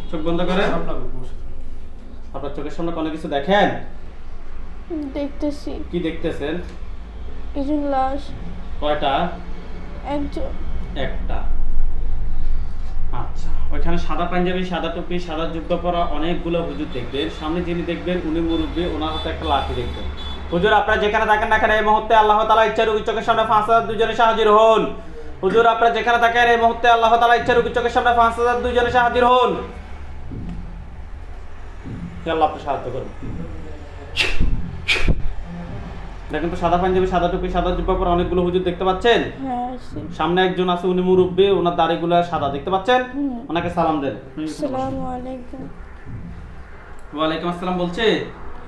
চোখ বন্ধ করে। আপনার চোখের সামনে কোনো কিছু দেখেন? দেখতেছি। কি দেখতেছেন? একজন লাশ। কয়টা? একজন। একটা। আচ্ছা, ওইখানে সাদা পাঞ্জাবি, সাদা টুপি, সাদা জুব্বা পরা অনেকগুলো হুজুর দেখবেন। সামনে যিনি দেখবেন উনি মুরব্বী, ওনার হাতে একটা লাঠি দেখবেন। হুজুর আপনারা যেখানে থাকেন না কেন এই মুহূর্তে আল্লাহ তাআলা ইচ্ছা রোগীর চোখের সামনে 5000 দুইজনে হাজির হন। হুজুর আপনারা যেখানে থাকেন এই মুহূর্তে আল্লাহ তাআলা ইচ্ছা রোগীর চোখের সামনে 5000 দুইজনে হাজির হন। আল্লাহ আপনি সাহায্য করুন। দেখেন তো সাদা পাঞ্জাবি, সাদা টুপি, সাদা জুব্বা পরা অনেকগুলো হুজুর দেখতে পাচ্ছেন? হ্যাঁ। সামনে একজন আছে উনি মুরব্বী, ওনার দাড়িগুলো সাদা দেখতে পাচ্ছেন? ওনাকে সালাম দেন। আসসালামু আলাইকুম। ওয়ালাইকুম আসসালাম বলছে।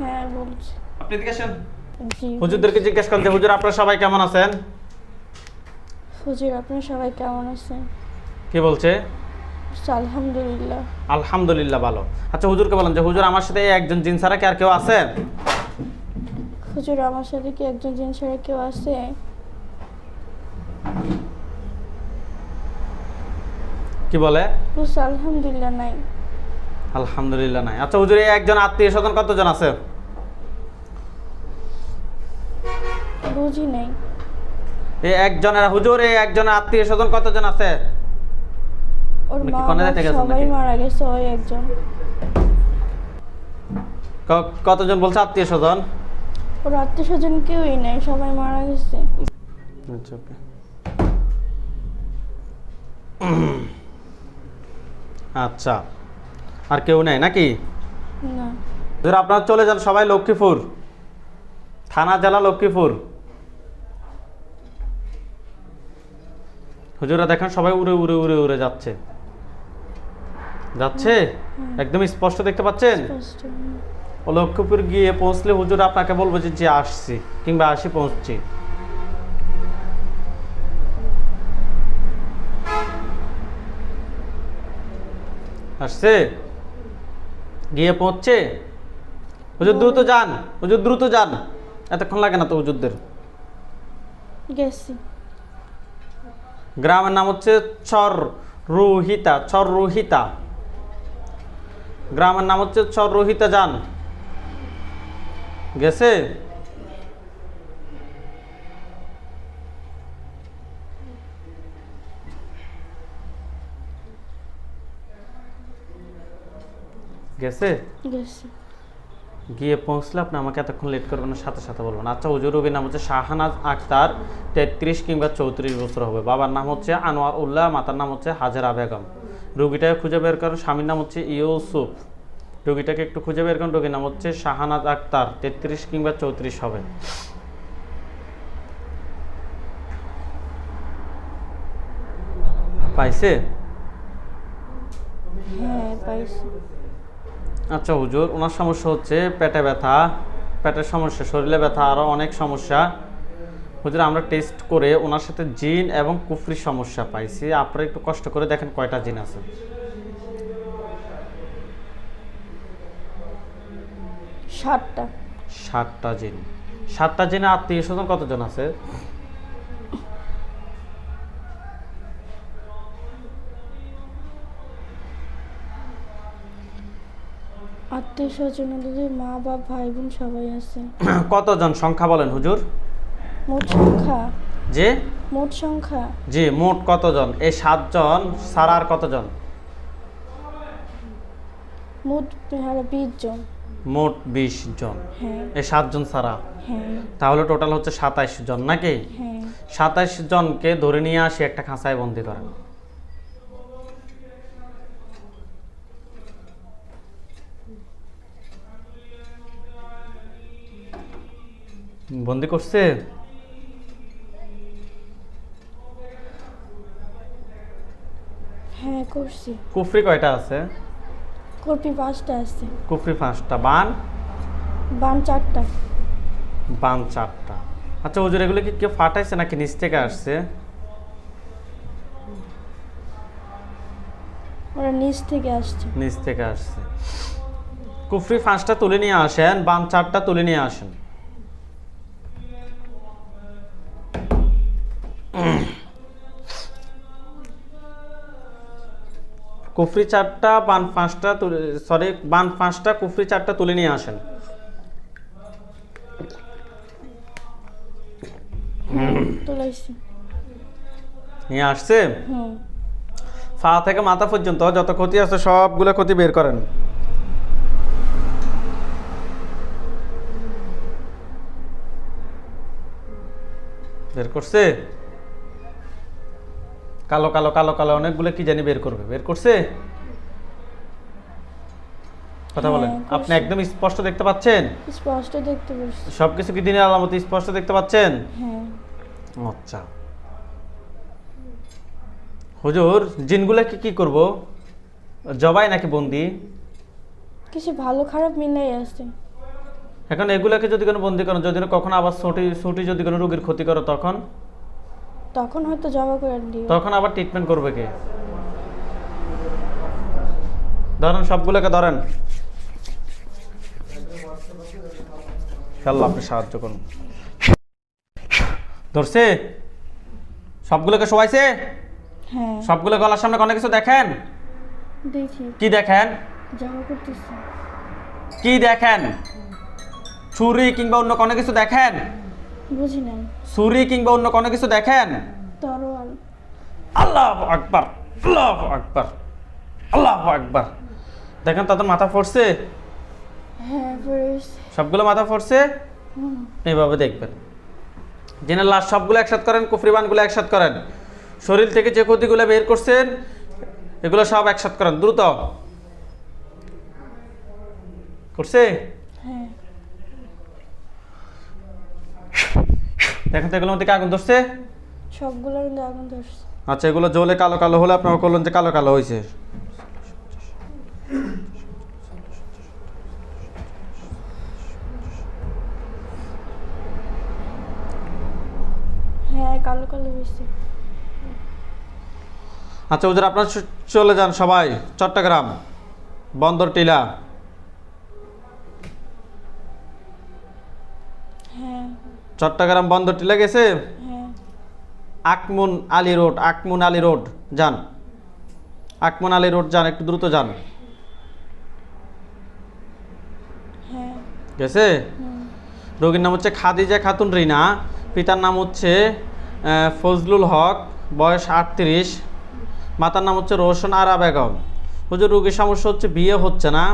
হ্যাঁ বলছি। আপনি এদিকে আসেন। জি হুজুরদেরকে জিজ্ঞেস করেন যে হুজুর আপনারা সবাই কেমন আছেন? হুজুর আপনারা সবাই কেমন আছেন? কি বলছে? আলহামদুলিল্লাহ। আলহামদুলিল্লাহ ভালো। আচ্ছা হুজুরকে বলেন যে হুজুর আমার সাথে একজন জিন ছাড়া কি আর কেউ আছে? হুজুর আমার সাথে কি একজন জিন ছাড়া কেউ আছে? কি বলে? হুজুর আলহামদুলিল্লাহ নাই। আলহামদুলিল্লাহ নাই। আচ্ছা হুজুর এই একজন আত্মীয় স্বজন কতজন আছে? বুঝি নাই। এই একজনের হুজুর এই একজনের আত্মীয় স্বজন কতজন আছে? ওর নাকি মা কোনে বাবা যাইতে গেছেন সবাই নাকি? মারা গেছে, ওই একজন। কতজন বলছে আত্মীয় স্বজন? ওর আত্মীয় স্বজন কেউই নেই, সবাই মারা গেছে। আচ্ছা ওকে। আচ্ছা আর কেউ নেই নাকি? না। হুজুর আপনারা চলে যান সবাই লক্ষ্মীপুর থানা, জেলা লক্ষ্মীপুর। হুজুরা দেখেন সবাই উড়ে উড়ে উড়ে উড়ে যাচ্ছে যাচ্ছে একদম স্পষ্ট দেখতে পাচ্ছেন? স্পষ্ট। ও লক্ষ্মীপুর গিয়ে পৌঁছলে হুজুর আপনাকে বলবো যে জি আসছি কিংবা আসি পৌঁছছি। আসছে গিয়ে পৌঁছছে। হুজুর দ্রুত যান, হুজুর দ্রুত যান, এতক্ষণ লাগে না তো হুজুরদের। গেছি। গ্রামের নাম হচ্ছে চর রুহিতা, চর রুহিতা, গ্রামের নাম হচ্ছে চর রুহিতা। যান। গেছে? গেছে? গেছি। গিয়ে পৌঁছলে আপনি আমাকে এতক্ষণ লেট করবেন না, সাথে সাথে বলবেন। আচ্ছা হুজুর রবির নাম হচ্ছে শাহানাজ আক্তার, 33 কিংবা 34 বছর হবে। বাবার নাম হচ্ছে আনোয়ার উল্লাহ, মাতার নাম হচ্ছে হাজেরা বেগম। রোগীটাকে খুঁজে বের করেন, স্বামীর নাম হচ্ছে ইউসুফ। রোগীটাকে একটু খুঁজে বের করেন, রোগীর নাম হচ্ছে শাহানাজ আক্তার, 33 কিংবা 34 হবে। পাইছে? হ্যাঁ পাইছি। আচ্ছা হুজুর ওনার সমস্যা হচ্ছে পেটে ব্যথা, পেটের সমস্যা, শরীরে ব্যথা, আরও অনেক সমস্যা। হুজুর আমরা টেস্ট করে ওনার সাথে জিন এবং কুফরির সমস্যা পাইছি। আপনারা একটু কষ্ট করে দেখেন কয়টা জিন আছে। 7টা। 7টা জিন। 7টা জিনে আত্মীয় স্বজন কতজন আছে? আত্মীয় স্বজন মা বাবা ভাই বোন সবাই আছে। কতজন সংখ্যা বলেন হুজুর? মোট সংখ্যা? জি মোট সংখ্যা জি মোট কতজন? এই 7 জন ছাড়া আর কতজন? মোট 20 জন। মোট 20 জন। হ্যাঁ। এই 7 জন ছাড়া হ্যাঁ। তাহলে টোটাল হচ্ছে 27 জন নাকি? হ্যাঁ। 27 জনকে ধরে নিয়ে আসি একটা খাঁচায় বন্দি করেন। বন্দি করছে? হ্যাঁ করছি। কুফরি কয়টা আছে? কপি 5টা আছে। কুফরি 5টা, বান? বান 4টা। বান 4টা। আচ্ছা হুজুর এগুলো কি কেউ ফাটাইছে নাকি নিচ থেকে আসছে? ওরা নিচ থেকে আসছে। নিচ থেকে আসছে। কুফরি 5টা তুলে নিয়ে আসেন, বান 4টা তুলে নিয়ে আসেন। কুফরি 4টা বান 5টা সরি বান 5টা কুফরি 4টা তুলে নিয়ে আসেন। তুলাইছি। নিয়ে আসছে। হুম। পা থেকে মাথা পর্যন্ত যত ক্ষতি আছে সবগুলো ক্ষতি বের করেন। বের করছে? কালো কালো কালো কালো অনেকগুলো কি জানি বের করবে। বের করছে? কথা বলেন। হ্যাঁ, আপনি করছে। একদম স্পষ্ট দেখতে পাচ্ছেন? স্পষ্ট দেখতে পাচ্ছি। সবকিছু কি দিনের আলামত স্পষ্ট দেখতে পাচ্ছেন? হ্যাঁ। আচ্ছা হুজুর, জিনগুলাকে কি করব? জবাই নাকি বন্দি? কিছু ভালো খারাপ মিলাই আছে। এখন এগুলাকে যদি কোনো বন্দি করেন, যদি কখনো আবার ছুটি যদি কোনো রোগীর ক্ষতি করো তখন তখন হয়তো জবা করে দিও। তখন আবার ট্রিটমেন্ট করবে কে? ধরেন সবগুলোকে ধরেন। আল্লাহ আপনি সাহায্য করুন। ধরছে? সবগুলোকে শোয়াইছে? হ্যাঁ। সবগুলো গলার সামনে কোনো কিছু দেখেন? দেখি। কি দেখেন? জবা করতেছি। কি দেখেন? ছুরি কিংবা অন্য কোনো কিছু দেখেন? বুঝি নাই। ছুরি কিংবা অন্য কোনো কিছু দেখেন? তরোয়াল। আল্লাহু আকবার, আল্লাহু আকবার, আল্লাহু আকবার। দেখেন তাদের মাথা ফড়ছে? হ্যাঁ পড়েছি। সবগুলো মাথা ফড়ছে? এইভাবে দেখবেন। জিনের লাশ সবগুলো একসাথ করেন, কুফরিবানগুলো একসাথ করেন। শরীর থেকে যে ক্ষতিগুলো বের করছেন এগুলো সব একসাথ করেন দ্রুত। করছে? হ্যাঁ। দেখেন তো এগুলোর মধ্যে কি আগুন ধরছে? সবগুলোর মধ্যে আগুন ধরছে। আচ্ছা এগুলো জ্বলে কালো কালো হলে আপনারা করলেন যে কালো কালো হয়েছে। হ্যাঁ কালো কালো হয়েছে। আচ্ছা হুজুর আপনারা চলে যান সবাই চট্টগ্রাম বন্দর টিলা। হ্যাঁ। চট্টগ্রাম বন্দর টিলা গেছে? হ্যাঁ। আকমুন আলী রোড, আকমুন আলী রোড যান। আকমুন আলী রোড যান, একটু দ্রুত যান। হ্যাঁ। গেছে? রোগীর নাম হচ্ছে খাদিজা খাতুন রিনা, পিতার নাম হচ্ছে ফজলুল হক, বয়স 38, মাতার নাম হচ্ছে রোশন আরা বেগম। হুজুর রোগীর সমস্যা হচ্ছে বিয়ে হচ্ছে না,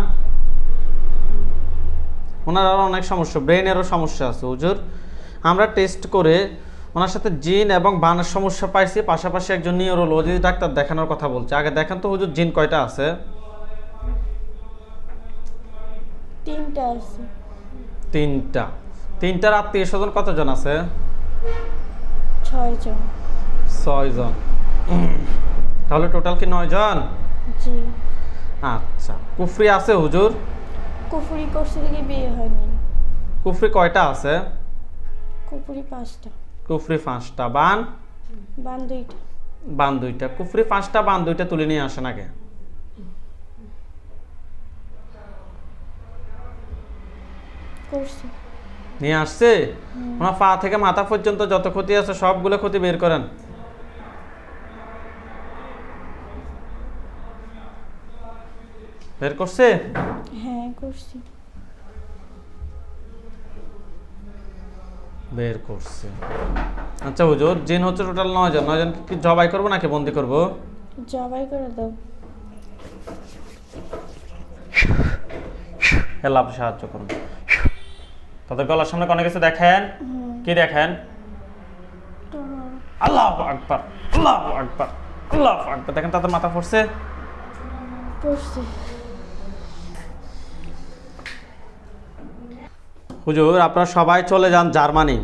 ওনার আরও অনেক সমস্যা, ব্রেনেরও সমস্যা আছে হুজুর। আমরা টেস্ট করে ওনার সাথে জিন এবং বানের সমস্যা পাইছি, পাশাপাশি একজন নিউরোলজি ডাক্তার দেখানোর কথা বলছে। আগে দেখেন তো হুজুর জিন কয়টা আছে? 3টা আছে। 3টা। 3টার আত্মীয় স্বজন কতজন আছে? 6 জন। 6 জন। তাহলে টোটাল কি 9 জন? জি। আচ্ছা কুফরি আছে হুজুর? কুফরি করছে দেখে বিয়ে হয়নি। কুফরি কয়টা আছে? কুফরি 5টা। কুফরি 5টা। বান? বান 2টা। বান 2টা। কুফরি 5টা, বান 2টা তুলে নিয়ে আসেন আগে। করছে। নিয়ে আসছে? ওনার পা থেকে মাথা পর্যন্ত যত ক্ষতি আছে সবগুলো ক্ষতি বের করেন। বের করছে? হ্যাঁ করছি। বের করছে। আচ্ছা হুজুর জিন হচ্ছে টোটাল 9 জন। 9 জন কি জবাই করবো নাকি বন্দি করব? জবাই করে দাও। আল্লাহ আপনি সাহায্য করুন। তাদের গলার সামনে কোনো কিছু দেখেন? কি দেখেন? তরোয়াল। আল্লাহু আকবার, আল্লাহু আকবার, আল্লাহু আকবার। দেখেন তাদের মাথা পড়ছে? করছে। হুজুর আপনারা সবাই চলে যান জার্মানি।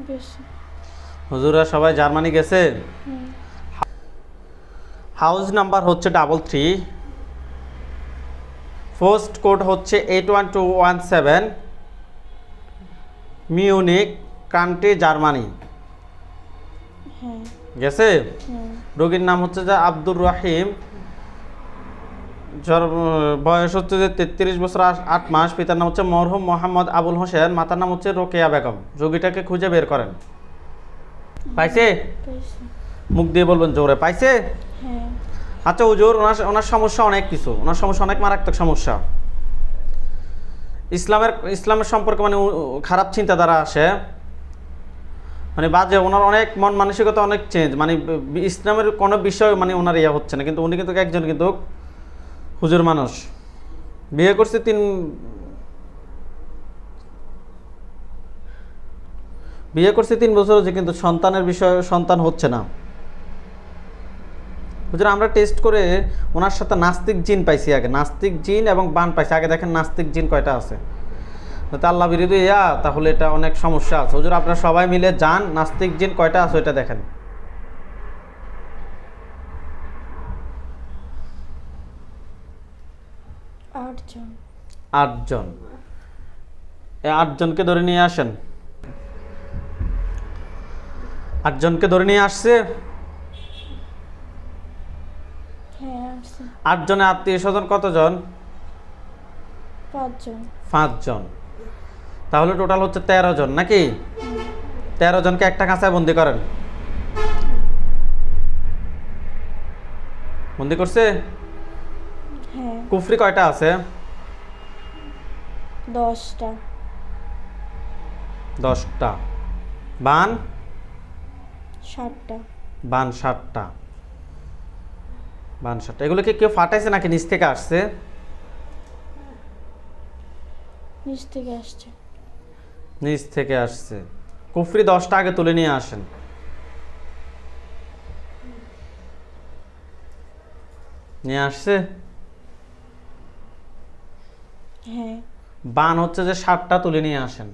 বেশ। হুজুরা সবাই জার্মানি গেছে। হাউস নাম্বার হচ্ছে 33, পোস্ট কোড হচ্ছে 81217, মিউনিক, কান্ট্রি জার্মানি। হ্যাঁ। গেছে? রোগীর নাম হচ্ছে যে আব্দুর রহিম, বয়স হচ্ছে যে 33 বছর 8 মাস। পিতার নাম হচ্ছে মরহুম মোহাম্মদ আবুল হোসেন, মাতার নাম হচ্ছে রোকেয়া বেগম। রোগীটাকে খুঁজে বের করেন। পাইছে? পাইছি। মুখ দিয়ে বলবেন জোরে, পাইছে? হ্যাঁ। আচ্ছা হুজুর, ওনার সমস্যা অনেক কিছু, ওনার সমস্যা অনেক মারাত্মক সমস্যা। ইসলামের সম্পর্কে মানে খারাপ চিন্তাধারা আসে, মানে বাজে। ওনার অনেক মন মানসিকতা অনেক চেঞ্জ, মানে ইসলামের কোনো বিষয় মানে ওনার ইয়া হচ্ছে না। কিন্তু উনি কিন্তু একজন কিন্তু হুজুর মানুষ। বিয়ে করছে 3 বছর হচ্ছে, কিন্তু সন্তানের বিষয়ে সন্তান হচ্ছে না। হুজুর আমরা টেস্ট করে ওনার সাথে নাস্তিক জিন পাইছি আগে, নাস্তিক জিন এবং বান পাইছি আগে। দেখেন নাস্তিক জিন কয়টা আছে, তো আল্লাহ বিরোধী তাহলে এটা অনেক সমস্যা আছে। হুজুর আপনারা সবাই মিলে যান, নাস্তিক জিন কয়টা আছে এটা দেখেন। আটজন। 8 জন। এই 8 জনকে ধরে নিয়ে আসেন। 8 জনকে ধরে নিয়ে আসছে। হ্যাঁ আসছে। 8 জনের আত্মীয় স্বজন কতজন? 5 জন। 5 জন। তাহলে টোটাল হচ্ছে 13 জন নাকি? 13 জনকে একটা কাঁচায় বন্দি করেন। বন্দি করছে? হ্যাঁ। কুফরি কয়টা আছে? 10টা। 10টা। বান? 7টা। বান 7টা। বান 7টা। এগুলোকে কেউ ফাটাইছে নাকি নিচ থেকে আসছে? নিচ থেকে আসছে। নিচ থেকে আসছে। কুফরি 10টা আগে তুলে নিয়ে আসেন। নিয়ে আসছে? হ্যাঁ। বান হচ্ছে যে 7টা তুলে নিয়ে আসেন।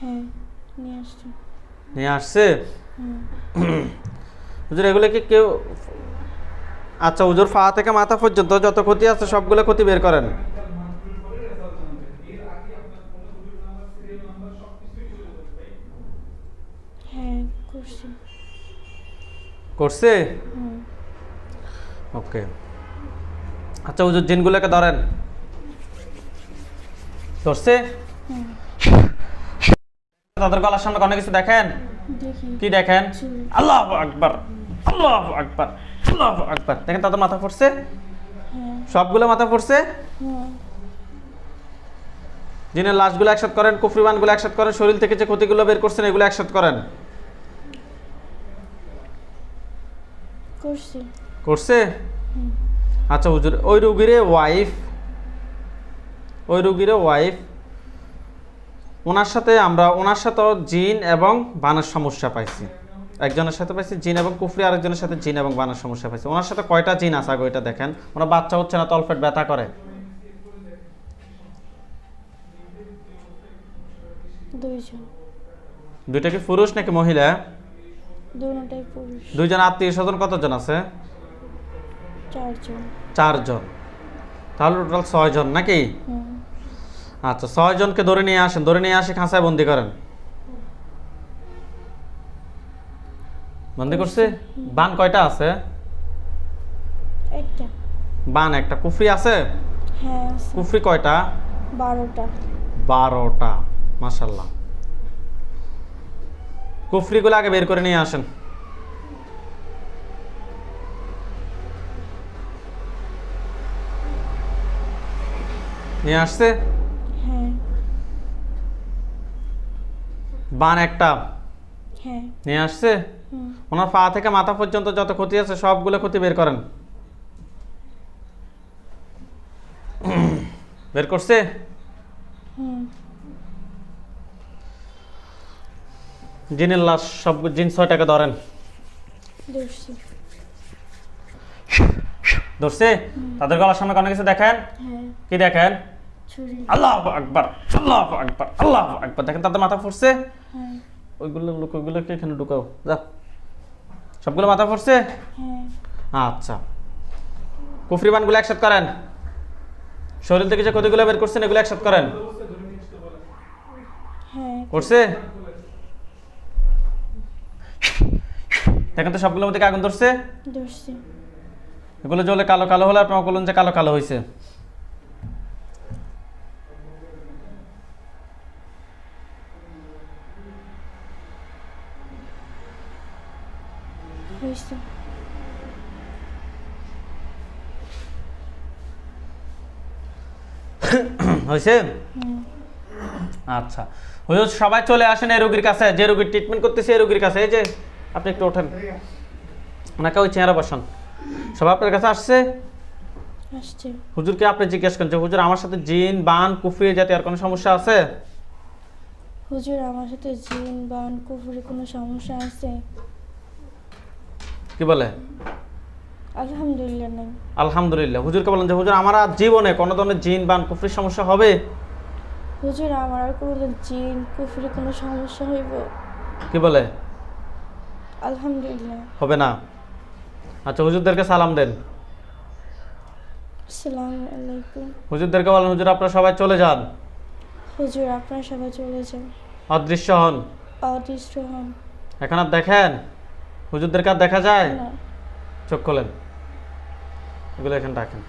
হ্যাঁ নিয়ে আসছে। নিয়ে আসছে? হুম। হুজুর এগুলো কি কেউ, আচ্ছা হুজুর পা থেকে মাথা পর্যন্ত যত ক্ষতি আছে সবগুলো ক্ষতি বের করেন। হ্যাঁ করছি। করছে? হুম। ওকে। আচ্ছা হুজুর জিনগুলোকে ধরেন। ধরছে? হুম। তাদের গলার সামনে অনেক কিছু দেখেন। দেখি। কি দেখেন? চুল। আল্লাহু আকবার, আল্লাহু আকবার, আল্লাহু আকবার। দেখেন তাদের মাথা পড়ছে? হ্যাঁ। সবগুলো মাথা পড়ছে? হুম। জিনের লাশগুলো একসাথ করেন, কুফরিবানগুলো একসাথ করেন, শরীর থেকে যে ক্ষতিগুলো বের করছেন এগুলো একসাথ করেন। করছি। করছে? হুম। আচ্ছা হুজুর ওই রুগীরে ওয়াইফ ওনার সাথে জিন এবং বানার সমস্যা পাইছি। একজনের সাথে পাইছি জিন এবং কুফরি, আরেকজনের সাথে জিন এবং বানার সমস্যা পাইছি। ওনার সাথে কয়টা জিন আছে আগে ওইটা দেখেন। ওনার বাচ্চা হচ্ছে না, তলপেট ব্যথা করে। 2 জন। 2টা কি পুরুষ নাকি মহিলা? দুটোটাই পুরুষ। 2 জন আত্মীয় স্বজন কতজন আছে? 4 জন। 4 জন। তাহলে টোটাল 6 জন নাকি? হুম। আচ্ছা 6 জনকে ধরে নিয়ে আসেন, ধরে নিয়ে আসে খাঁচায় বন্দি করেন। বন্দি করছে? বান কয়টা আছে? একটা। বান একটা। কুফরি আছে? হ্যাঁ আছে। কুফরি কয়টা? 12টা। 12টা। মাশাআল্লাহ। কুফরিগুলো আগে বের করে নিয়ে আসেন। নিয়ে আসছে? হ্যাঁ। বান একটা। হ্যাঁ। নিয়ে আসছে? হুম। ওনার পা থেকে মাথা পর্যন্ত যত ক্ষতি আছে সবগুলো ক্ষতি বের করেন। বের করছে? হুম। জিনের লাশ সব জিন 6টাকে ধরেন। ধরছি। ধরছে? তাদের গলার সামনে অনেক কিছু দেখেন। হ্যাঁ। কি দেখেন? ছুরি। আল্লাহু আকবার, আল্লাহু আকবার, আল্লাহু আকবার। দেখেন তাদের মাথা ফুটছে? হ্যাঁ। ওইগুলোকে এখানে ঢুকাও, যা। সবগুলো মাথা ফুটছে? হ্যাঁ। আচ্ছা। কুফরিবানগুলো একসাথ করেন। শরীর থেকে যে ক্ষতিগুলো বের করছেন এগুলো একসাথ করেন। হ্যাঁ। করছে? দেখেন তো সবগুলোর মধ্যে কি আগুন ধরছে? ধরছে। এগুলো জ্বলে কালো কালো হলে আপনার বলুন যে কালো কালো হয়েছে। হয়েছে। হয়েছে? হুম। আচ্ছা হুজুর সবাই চলে আসেন এই রোগীর কাছে, যে রোগীর ট্রিটমেন্ট করতেছে এই রোগীর কাছে। এই যে আপনি একটু ওঠেন, ওনাকে ওই চেয়ারে বসান। সবাই আপনার কাছে আসছে। আসছে। হুজুরকে আপনি জিজ্ঞেস করেন যে হুজুর আমার সাথে জিন বান কুফরি জাতীয় আর কোনো সমস্যা আছে? হুজুর আমার সাথে জিন বান কুফরি কোনো সমস্যা আছে? কি বলে? আলহামদুলিল্লাহ নাই। আলহামদুলিল্লাহ। হুজুরকে বলেন যে হুজুর আমার আর জীবনে কোনো ধরনের জিন বান কুফরির সমস্যা হবে? হুজুর আমার আর কোনো জিন কুফরি কোনো সমস্যা হইব? কি বলে? আলহামদুলিল্লাহ। হবে না। আচ্ছা হুজুরদেরকে সালাম দেন। আসসালামু আলাইকুম। হুজুরদেরকে বলেন হুজুর আপনারা সবাই চলে যান, হুজুর আপনারা সবাই চলে যান, অদৃশ্য হন। অদৃশ্য হন। এখন আর দেখেন? হুজুরদেরকে আর দেখা যায়? না। চোখ খোলেন, এগুলো এখানে রাখেন।